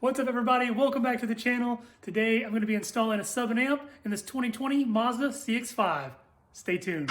What's up everybody, welcome back to the channel. Today I'm going to be installing a sub and amp in this 2020 Mazda CX-5. Stay tuned.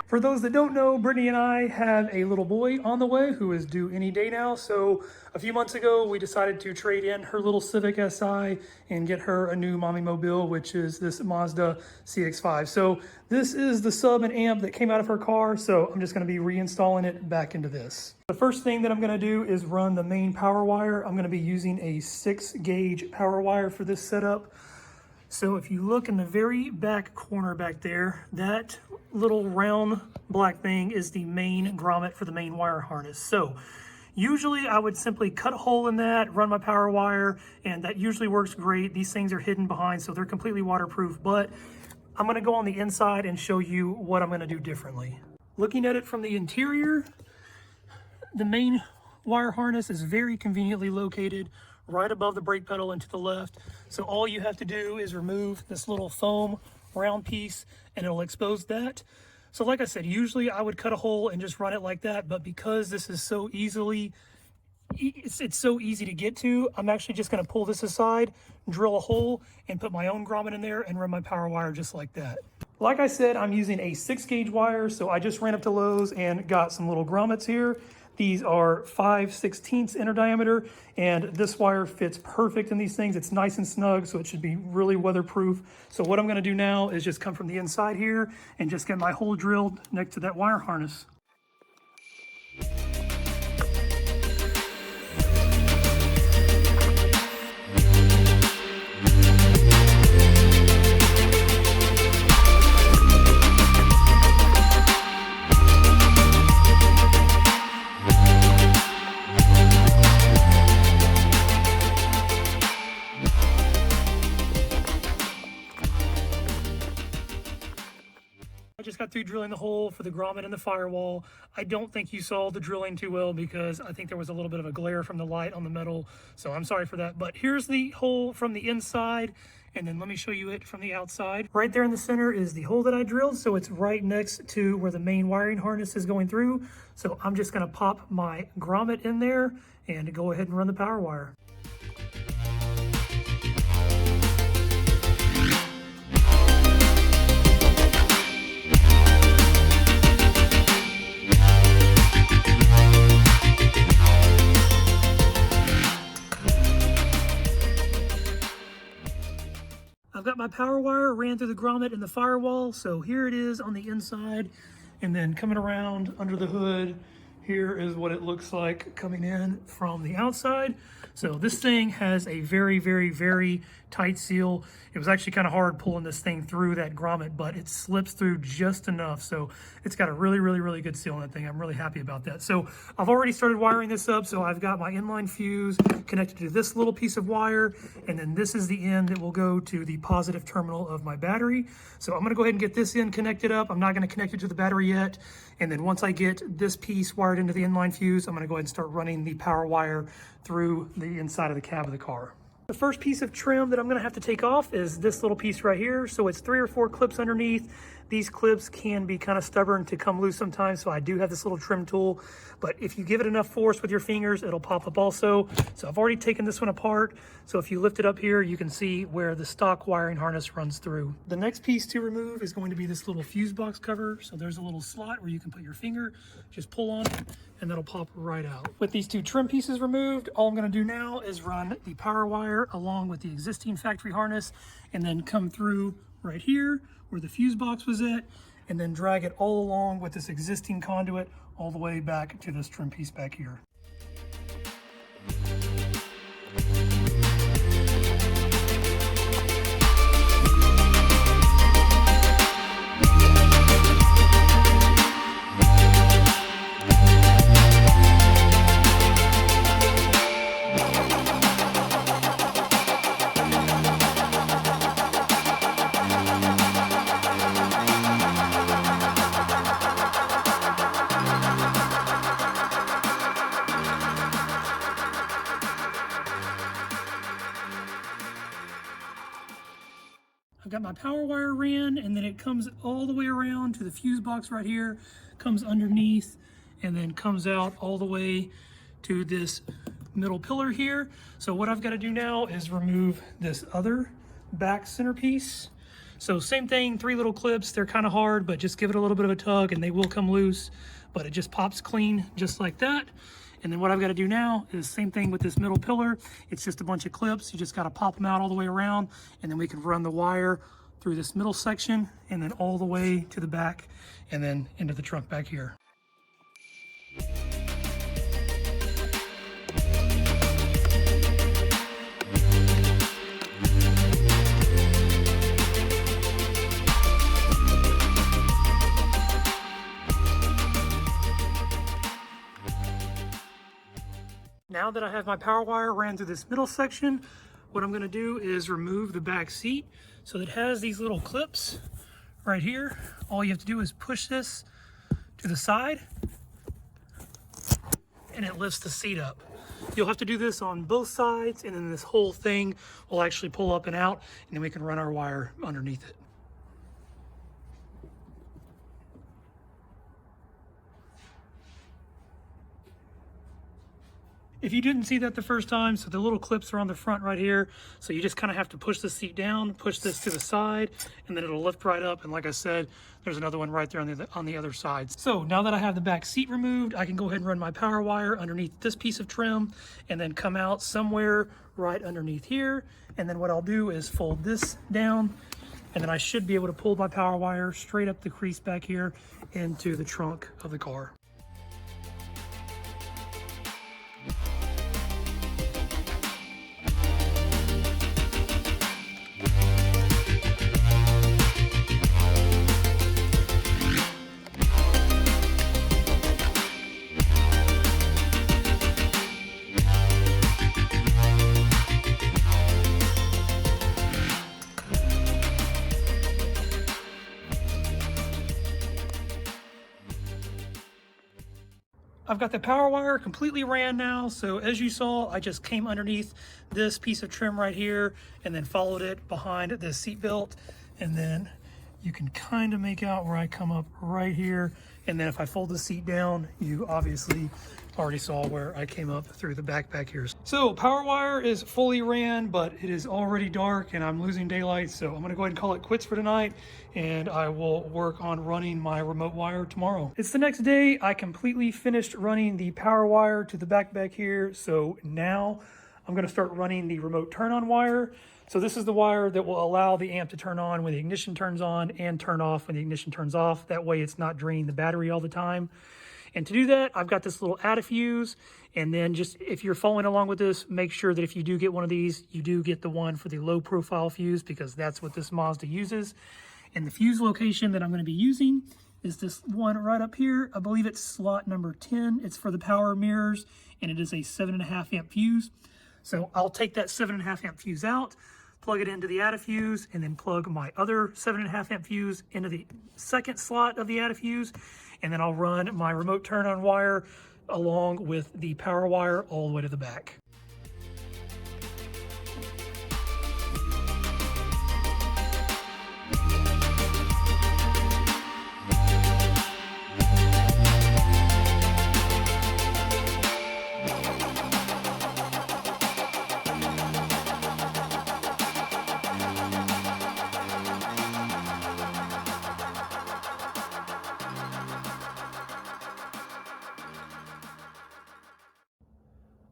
For those that don't know, Brittany and I have a little boy on the way who is due any day now. So a few months ago, we decided to trade in her little Civic Si and get her a new mommy mobile, which is this Mazda CX-5. So this is the sub and amp that came out of her car. So I'm just gonna be reinstalling it back into this. The first thing that I'm gonna do is run the main power wire. I'm gonna be using a 6-gauge power wire for this setup. So if you look in the very back corner back there, that little round black thing is the main grommet for the main wire harness. So usually I would simply cut a hole in that, run my power wire, and that usually works great. These things are hidden behind, so they're completely waterproof, but I'm gonna go on the inside and show you what I'm gonna do differently. Looking at it from the interior, the main wire harness is very conveniently located right above the brake pedal and to the left. So all you have to do is remove this little foam round piece and it'll expose that. So like I said, usually I would cut a hole and just run it like that, but because this is so it's so easy to get to, I'm actually just gonna pull this aside, drill a hole, and put my own grommet in there and run my power wire just like that. Like I said, I'm using a 6-gauge wire, so I just ran up to Lowe's and got some little grommets here. These are 5/16 inner diameter, and this wire fits perfect in these things. It's nice and snug, so it should be really weatherproof. So what I'm gonna do now is just come from the inside here and just get my hole drilled next to that wire harness. I just got through drilling the hole for the grommet and the firewall. I don't think you saw the drilling too well because I think there was a little bit of a glare from the light on the metal. So I'm sorry for that, but here's the hole from the inside. And then let me show you it from the outside. Right there in the center is the hole that I drilled. So it's right next to where the main wiring harness is going through. So I'm just gonna pop my grommet in there and go ahead and run the power wire. I've got my power wire ran through the grommet and the firewall, so here it is on the inside, and then coming around under the hood, here is what it looks like coming in from the outside. So this thing has a very, very, very tight seal. It was actually kind of hard pulling this thing through that grommet, but it slips through just enough. So it's got a really, really, really good seal on that thing. I'm really happy about that. So I've already started wiring this up. So I've got my inline fuse connected to this little piece of wire, and then this is the end that will go to the positive terminal of my battery. So I'm gonna go ahead and get this end connected up. I'm not gonna connect it to the battery yet. And then once I get this piece wired into the inline fuse, I'm gonna go ahead and start running the power wire through the inside of the cab of the car. The first piece of trim that I'm gonna have to take off is this little piece right here. So it's 3 or 4 clips underneath. These clips can be kind of stubborn to come loose sometimes, so I do have this little trim tool. But if you give it enough force with your fingers, it'll pop up also. So I've already taken this one apart. So if you lift it up here, you can see where the stock wiring harness runs through. The next piece to remove is going to be this little fuse box cover. So there's a little slot where you can put your finger, just pull on it, and that'll pop right out. With these 2 trim pieces removed, all I'm gonna do now is run the power wire along with the existing factory harness and then come through right here where the fuse box was at, and then drag it all along with this existing conduit all the way back to this trim piece back here. my power wire ran, and then it comes all the way around to the fuse box right here, comes underneath, and then comes out all the way to this middle pillar here. So what I've got to do now is remove this other back centerpiece. So same thing, 3 little clips. They're kind of hard, but just give it a little bit of a tug and they will come loose, but it just pops clean just like that. And then what I've got to do now is same thing with this middle pillar. It's just a bunch of clips. You just got to pop them out all the way around, and then we can run the wire through this middle section and then all the way to the back and then into the trunk back here. Now that I have my power wire ran through this middle section, what I'm going to do is remove the back seat. So it has these little clips right here. All you have to do is push this to the side and it lifts the seat up. You'll have to do this on both sides, and then this whole thing will actually pull up and out, and then we can run our wire underneath it. If you didn't see that the first time, so the little clips are on the front right here. So you just kind of have to push the seat down, push this to the side, and then it'll lift right up. And like I said, there's another one right there on the other side. So now that I have the back seat removed, I can go ahead and run my power wire underneath this piece of trim and then come out somewhere right underneath here. And then what I'll do is fold this down, and then I should be able to pull my power wire straight up the crease back here into the trunk of the car. I've got the power wire completely ran now, so as you saw, I just came underneath this piece of trim right here and then followed it behind the seat belt, and then you can kind of make out where I come up right here, and then if I fold the seat down, you obviously already saw where I came up through the back here. So power wire is fully ran, but it is already dark and I'm losing daylight, so I'm gonna go ahead and call it quits for tonight, and I will work on running my remote wire tomorrow. It's the next day. I completely finished running the power wire to the back here, so now I'm gonna start running the remote turn on wire. So this is the wire that will allow the amp to turn on when the ignition turns on and turn off when the ignition turns off. That way it's not draining the battery all the time. And to do that, I've got this little add a fuse, and then just if you're following along with this, make sure that if you do get one of these, you do get the one for the low profile fuse, because that's what this Mazda uses. And the fuse location that I'm going to be using is this one right up here. I believe it's slot number 10. It's for the power mirrors, and it is a 7.5 amp fuse. So I'll take that 7.5 amp fuse out, plug it into the add a fuse, and then plug my other 7.5 amp fuse into the second slot of the add a fuse. And then I'll run my remote turn on wire along with the power wire all the way to the back.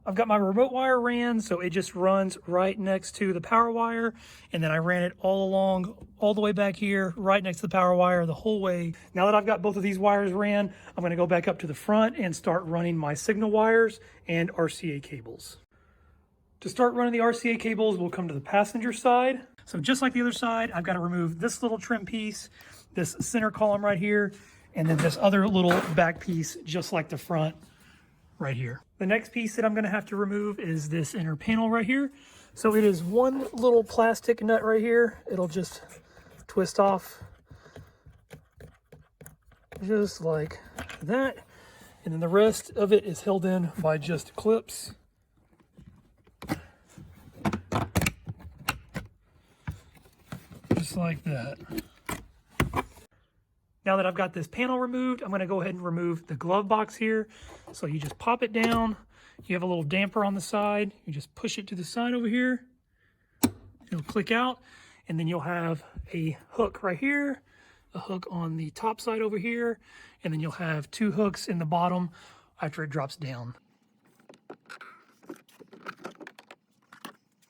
I've got my remote wire ran, so it just runs right next to the power wire, and then I ran it all along, all the way back here, right next to the power wire the whole way. Now that I've got both of these wires ran, I'm going to go back up to the front and start running my signal wires and RCA cables. To start running the RCA cables, we'll come to the passenger side. So just like the other side, I've got to remove this little trim piece, this center column right here, and then this other little back piece, just like the front right here. The next piece that I'm going to have to remove is this inner panel right here. So it is one little plastic nut right here. It'll just twist off just like that. And then the rest of it is held in by just clips. Just like that. Now that I've got this panel removed, I'm going to go ahead and remove the glove box here. So you just pop it down. You have a little damper on the side. You just push it to the side over here. It'll click out, and then you'll have a hook right here, a hook on the top side over here, and then you'll have 2 hooks in the bottom after it drops down.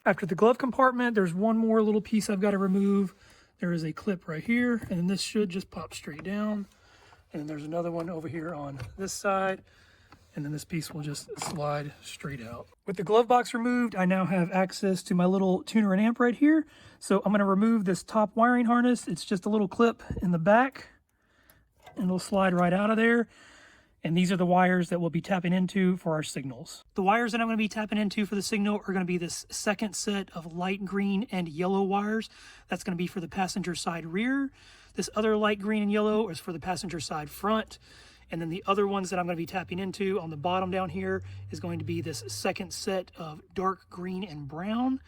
After the glove compartment, there's one more little piece I've got to remove. There is a clip right here, and then this should just pop straight down. And then there's another one over here on this side, and then this piece will just slide straight out. With the glove box removed, I now have access to my little tuner and amp right here. So I'm going to remove this top wiring harness. It's just a little clip in the back, and it'll slide right out of there. And these are the wires that we'll be tapping into for our signals. The wires that I'm going to be tapping into for the signal are going to be this second set of light green and yellow wires. That's going to be for the passenger side rear. This other light green and yellow is for the passenger side front. And then the other ones that I'm going to be tapping into on the bottom down here is going to be this second set of dark green and brown.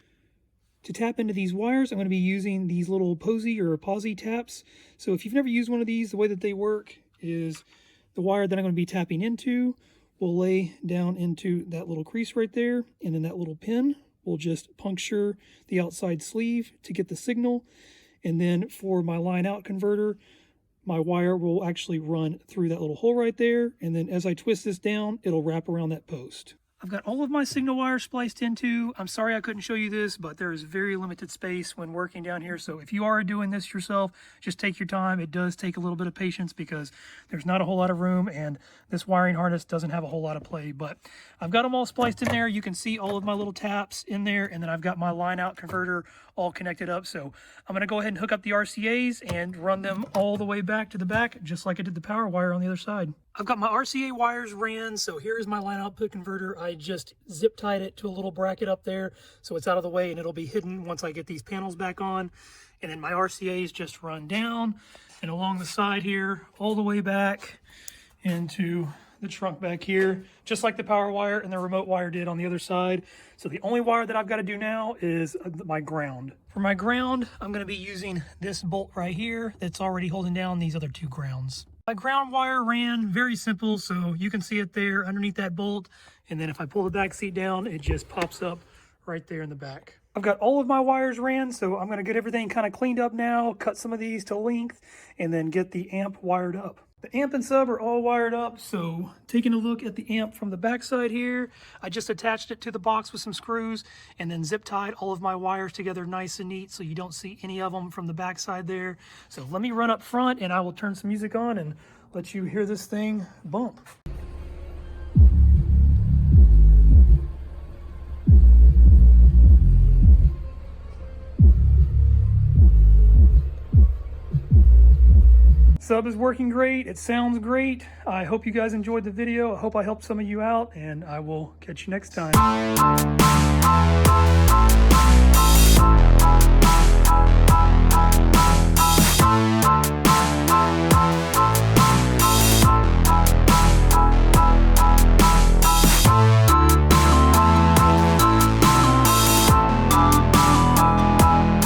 To tap into these wires, I'm going to be using these little posy or posy taps. So if you've never used one of these, the way that they work is the wire that I'm going to be tapping into will lay down into that little crease right there, and then that little pin will just puncture the outside sleeve to get the signal. And then for my line out converter, my wire will actually run through that little hole right there, and then as I twist this down, it'll wrap around that post. I've got all of my signal wires spliced into. I'm sorry I couldn't show you this, but there is very limited space when working down here. So if you are doing this yourself, just take your time. It does take a little bit of patience because there's not a whole lot of room, and this wiring harness doesn't have a whole lot of play. But I've got them all spliced in there. You can see all of my little taps in there, and then I've got my line out converter all connected up. So I'm going to go ahead and hook up the RCAs and run them all the way back to the back, just like I did the power wire on the other side. I've got my RCA wires ran, so here is my line output converter. I just zip tied it to a little bracket up there so it's out of the way, and it'll be hidden once I get these panels back on. And then my RCAs just run down and along the side here, all the way back into the trunk back here, just like the power wire and the remote wire did on the other side. So the only wire that I've got to do now is my ground. For my ground, I'm going to be using this bolt right here that's already holding down these other 2 grounds. My ground wire ran very simple, so you can see it there underneath that bolt. And then if I pull the back seat down, it just pops up right there in the back. I've got all of my wires ran, so I'm going to get everything kind of cleaned up now, cut some of these to length, and then get the amp wired up. The amp and sub are all wired up, so taking a look at the amp from the back side here, I just attached it to the box with some screws and then zip tied all of my wires together nice and neat so you don't see any of them from the back side there. So let me run up front and I will turn some music on and let you hear this thing bump. Sub is working great. It sounds great. I hope you guys enjoyed the video. I hope I helped some of you out, and I will catch you next time.